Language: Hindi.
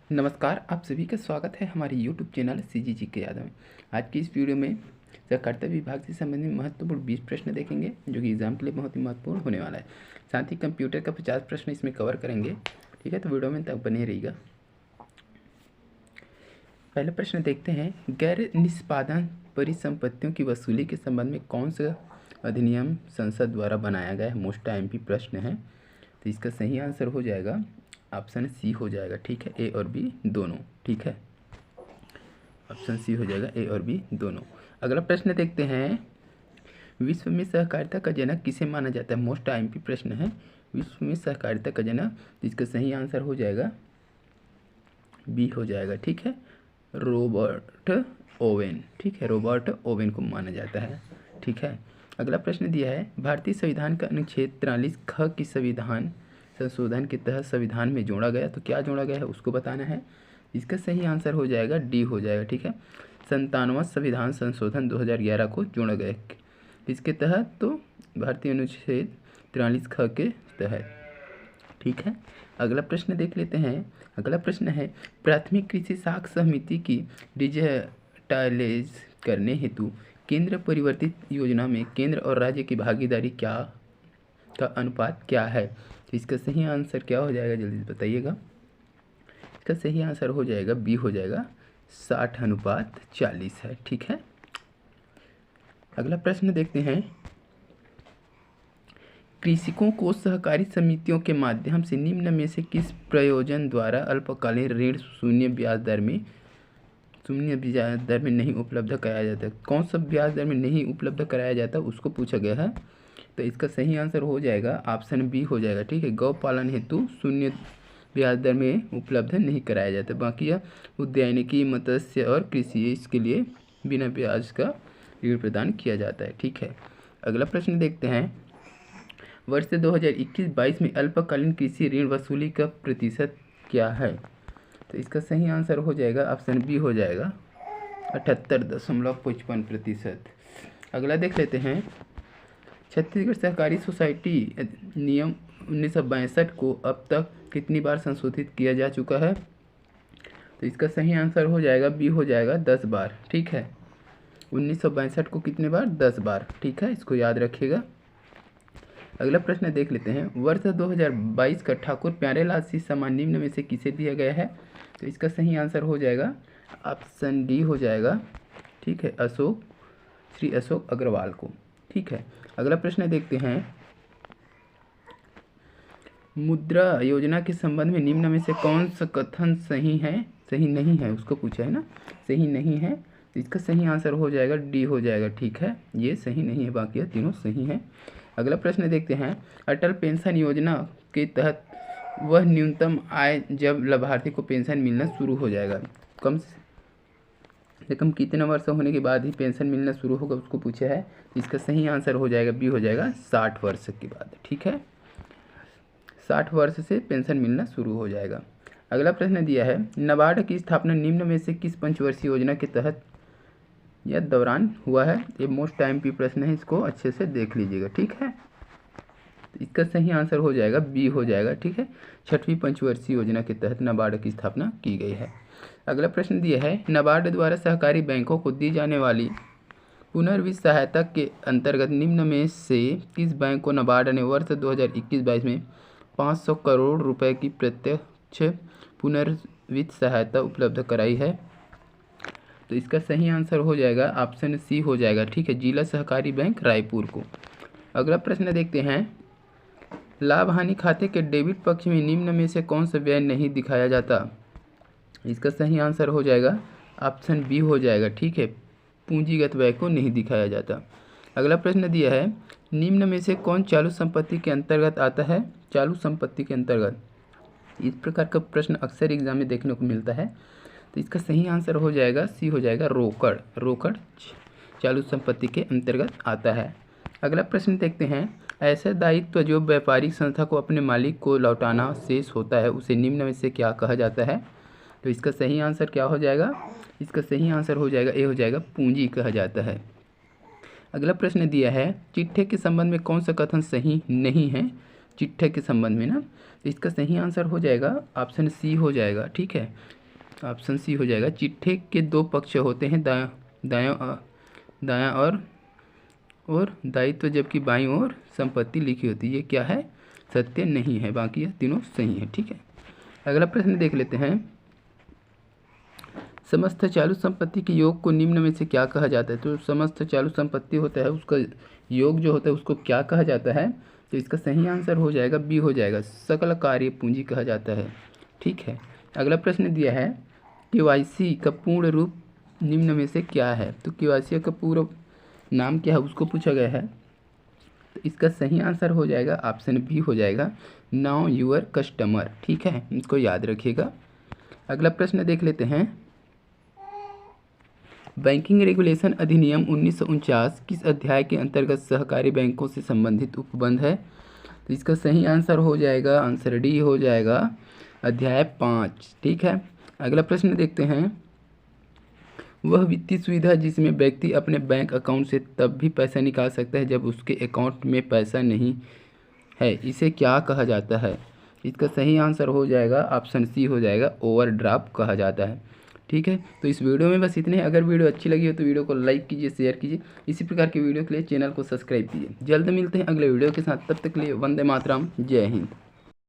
नमस्कार, आप सभी का स्वागत है हमारे YouTube चैनल CGG के यादव में। आज की इस वीडियो में सहकारिता विभाग से संबंधित महत्वपूर्ण 20 प्रश्न देखेंगे जो कि एग्जाम के लिए बहुत ही महत्वपूर्ण होने वाला है। साथ ही कंप्यूटर का 50 प्रश्न इसमें कवर करेंगे। ठीक है, तो वीडियो में तक बने रहिएगा। पहला प्रश्न देखते हैं, गैर निष्पादन परिसंपत्तियों की वसूली के संबंध में कौन सा अधिनियम संसद द्वारा बनाया गया है? मोस्ट टाइम प्रश्न है, तो इसका सही आंसर हो जाएगा ऑप्शन सी हो जाएगा। ठीक है, ए और बी दोनों। ठीक है, ऑप्शन सी हो जाएगा, ए और बी दोनों। अगला प्रश्न देखते हैं, विश्व में सहकारिता का जनक किसे माना जाता है? मोस्ट आईएमपी प्रश्न है, विश्व में सहकारिता का जनक, जिसका सही आंसर हो जाएगा बी हो जाएगा। ठीक है, रॉबर्ट ओवेन। ठीक है, रॉबर्ट ओवेन को माना जाता है। ठीक है, अगला प्रश्न दिया है, भारतीय संविधान का अनुच्छेद 43 ख की संविधान संशोधन के तहत संविधान में जोड़ा गया, तो क्या जोड़ा गया है उसको बताना है। इसका सही आंसर हो जाएगा डी हो जाएगा। ठीक है, 57वां संविधान संशोधन 2011 को जोड़ा गया इसके तहत, तो भारतीय अनुच्छेद 43 ख के तहत। ठीक है, अगला प्रश्न देख लेते हैं। अगला प्रश्न है, प्राथमिक कृषि साख समिति की डिजिटाइज करने हेतु केंद्र परिवर्तित योजना में केंद्र और राज्य की भागीदारी क्या का अनुपात क्या है? तो इसका सही आंसर क्या हो जाएगा, जल्दी बताइएगा। इसका सही आंसर हो जाएगा बी हो जाएगा, 60:40 है। ठीक है, अगला प्रश्न देखते हैं, कृषकों को सहकारी समितियों के माध्यम से निम्न में से किस प्रयोजन द्वारा अल्पकालीन ऋण शून्य ब्याज दर में नहीं उपलब्ध कराया जाता? कौन सा ब्याज दर में नहीं उपलब्ध कराया जाता उसको पूछा गया है, तो इसका सही आंसर हो जाएगा ऑप्शन बी हो जाएगा। ठीक है, गौ पालन हेतु शून्य ब्याज दर में उपलब्ध नहीं कराया जाता। बाकी यह उद्यानिकी, मत्स्य और कृषि, इसके लिए बिना ब्याज का ऋण प्रदान किया जाता है। ठीक है, अगला प्रश्न देखते हैं, वर्ष 2021-22 में अल्पकालीन कृषि ऋण वसूली का प्रतिशत क्या है? तो इसका सही आंसर हो जाएगा ऑप्शन बी हो जाएगा, 78.55%। अगला देख लेते हैं, छत्तीसगढ़ सहकारी सोसाइटी नियम 1962 को अब तक कितनी बार संशोधित किया जा चुका है? तो इसका सही आंसर हो जाएगा बी हो जाएगा, 10 बार। ठीक है, 1962 को कितने बार? 10 बार। ठीक है, इसको याद रखिएगा। अगला प्रश्न देख लेते हैं, वर्ष 2022 का ठाकुर प्यारेलाल सिंह सम्मान निम्न में से किसे दिया गया है? तो इसका सही आंसर हो जाएगा ऑप्शन डी हो जाएगा। ठीक है, श्री अशोक अग्रवाल को। ठीक है, अगला प्रश्न देखते हैं, मुद्रा योजना के संबंध में निम्न में से कौन सा कथन सही नहीं है उसको पूछा है ना, सही नहीं है, तो इसका सही आंसर हो जाएगा डी हो जाएगा। ठीक है, ये सही नहीं है, बाकी तीनों सही हैं। अगला प्रश्न देखते हैं, अटल पेंशन योजना के तहत वह न्यूनतम आय जब लाभार्थी को पेंशन मिलना शुरू हो जाएगा, कम से कम कितने वर्ष होने के बाद ही पेंशन मिलना शुरू होगा उसको पूछा है। इसका सही आंसर हो जाएगा बी हो जाएगा, 60 वर्ष के बाद। ठीक है, 60 वर्ष से पेंशन मिलना शुरू हो जाएगा। अगला प्रश्न दिया है, नाबार्ड की स्थापना निम्न में से किस पंचवर्षीय योजना के तहत या दौरान हुआ है? ये मोस्ट टाइम की प्रश्न है, इसको अच्छे से देख लीजिएगा। ठीक है, तो इसका सही आंसर हो जाएगा बी हो जाएगा। ठीक है, 6वीं पंचवर्षीय योजना के तहत नाबार्ड की स्थापना की गई है। अगला प्रश्न दिया है, नाबार्ड द्वारा सहकारी बैंकों को दी जाने वाली पुनर्वित्त सहायता के अंतर्गत निम्न में से किस बैंक को नाबार्ड ने वर्ष 2021-22 में 500 करोड़ रुपए की प्रत्यक्ष पुनर्वित्त सहायता उपलब्ध कराई है? तो इसका सही आंसर हो जाएगा ऑप्शन सी हो जाएगा। ठीक है, जिला सहकारी बैंक रायपुर को। अगला प्रश्न देखते हैं, लाभ हानि खाते के डेबिट पक्ष में निम्न में से कौन सा व्यय नहीं दिखाया जाता? इसका सही आंसर हो जाएगा ऑप्शन बी हो जाएगा। ठीक है, पूंजीगत व्यय को नहीं दिखाया जाता। अगला प्रश्न दिया है, निम्न में से कौन चालू संपत्ति के अंतर्गत आता है? चालू संपत्ति के अंतर्गत इस प्रकार का प्रश्न अक्सर एग्जाम में देखने को मिलता है, तो इसका सही आंसर हो जाएगा सी हो जाएगा, रोकड़ चालू संपत्ति के अंतर्गत आता है। अगला प्रश्न देखते हैं, ऐसा दायित्व जो व्यापारिक संस्था को अपने मालिक को लौटाना शेष होता है उसे निम्न में से क्या कहा जाता है? तो इसका सही आंसर क्या हो जाएगा? इसका सही आंसर हो जाएगा ए हो जाएगा, पूंजी कहा जाता है। अगला प्रश्न दिया है, चिट्ठे के संबंध में कौन सा कथन सही नहीं है? चिट्ठे के संबंध में ना, इसका सही आंसर हो जाएगा ऑप्शन सी हो जाएगा। ठीक है, ऑप्शन सी हो जाएगा। चिट्ठे के दो पक्ष होते हैं, दायां और दायित्व, जबकि बाईं ओर संपत्ति लिखी होती है। ये क्या है? सत्य नहीं है। बाकी ये तीनों सही है। ठीक है, अगला प्रश्न देख लेते हैं। समस्त चालू संपत्ति के योग को निम्न में से क्या कहा जाता है? तो समस्त चालू संपत्ति होता है, उसका योग जो होता है उसको क्या कहा जाता है? तो इसका सही आंसर हो जाएगा बी हो जाएगा, सकल कार्य पूंजी कहा जाता है। ठीक है, अगला प्रश्न दिया है केवाईसी का पूर्ण रूप निम्न में से क्या है? तो केवाईसी का पूरा नाम क्या है उसको पूछा गया है। तो इसका सही आंसर हो जाएगा ऑप्शन बी हो जाएगा, नाउ यूर कस्टमर। ठीक है, इसको याद रखिएगा। अगला प्रश्न देख लेते हैं। बैंकिंग रेगुलेशन अधिनियम 1949 किस अध्याय के अंतर्गत सहकारी बैंकों से संबंधित उपबंध है? तो इसका सही आंसर हो जाएगा, आंसर डी हो जाएगा, अध्याय 5। ठीक है, अगला प्रश्न देखते हैं। वह वित्तीय सुविधा जिसमें व्यक्ति अपने बैंक अकाउंट से तब भी पैसा निकाल सकता है जब उसके अकाउंट में पैसा नहीं है, इसे क्या कहा जाता है? इसका सही आंसर हो जाएगा ऑप्शन सी हो जाएगा, ओवरड्राफ्ट कहा जाता है। ठीक है, तो इस वीडियो में बस इतने। अगर वीडियो अच्छी लगी हो तो वीडियो को लाइक कीजिए, शेयर कीजिए। इसी प्रकार की वीडियो के लिए चैनल को सब्सक्राइब कीजिए। जल्द मिलते हैं अगले वीडियो के साथ, तब तक के लिए वंदे मातरम, जय हिंद।